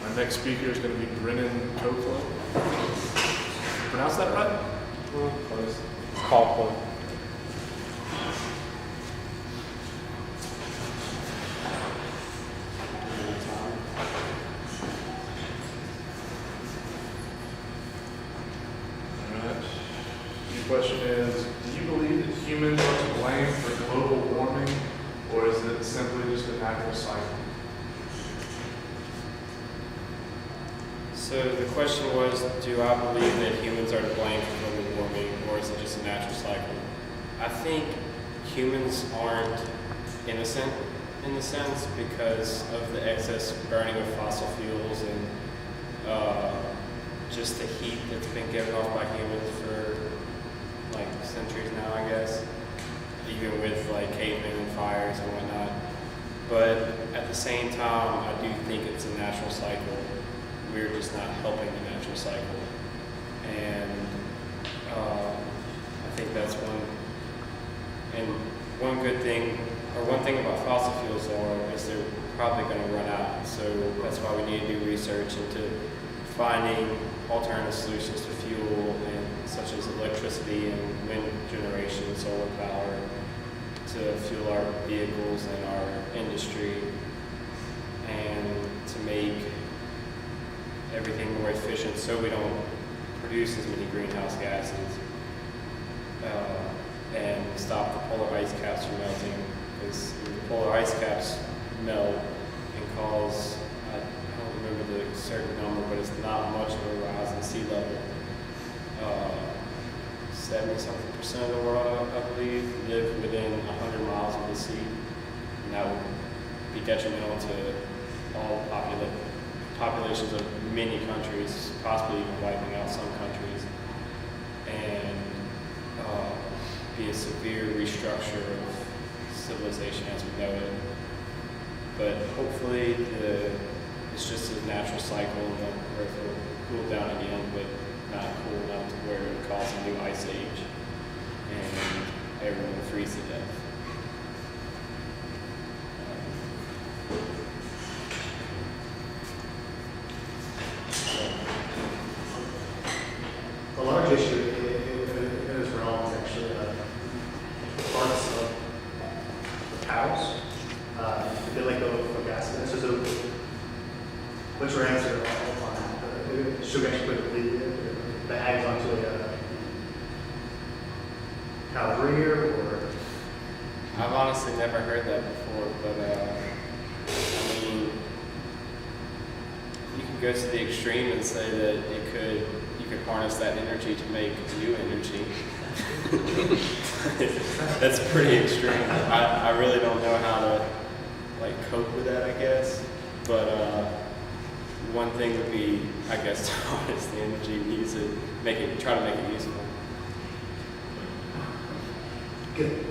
Our next speaker is going to be Brennan Coclough. Pronounce that right? Close. It's Coclough. Alright. Your question is, do you believe that humans are to blame for global warming, or is it simply just a natural cycle? So the question was, do I believe that humans are to blame for global warming, or is it just a natural cycle? I think humans aren't innocent in the sense because of the excess burning of fossil fuels and just the heat that's been given off by humans for like centuries now, I guess, even with like cavemen and fires and whatnot. But at the same time, I do think it's a natural cycle. We're just not helping the natural cycle. And I think that's one. And one good thing, or one thing about fossil fuels though, is they're probably going to run out. So that's why we need to do research into finding alternative solutions to fuel, and such as electricity and wind generation, solar power, to fuel our vehicles and our industry, and to make everything more efficient so we don't produce as many greenhouse gases, and stop the polar ice caps from melting, because the polar ice caps melt and cause, I don't remember the certain number, but it's not much of a rise in sea level. 70-something% of the world, I believe, live within 100 miles of the sea, and that would be detrimental to all populations of many countries, possibly even wiping out some countries, and be a severe restructure of civilization as we know it. But hopefully it's just a natural cycle and the Earth will cool down again, but not cool enough to where it would cause a new ice age and everyone will freeze to death. The large issue in this realm is actually parts of the cows. They let go of gas. This is what's your answer on that? Should we actually put the eggs onto a cow breeder, or? I've honestly never heard that before, but I mean, you can go to the extreme and say that you could harness that energy to make new energy. That's pretty extreme. I really don't know how to cope with that, I guess. But one thing would be, I guess, to harness the energy and use it, try to make it useful. Good.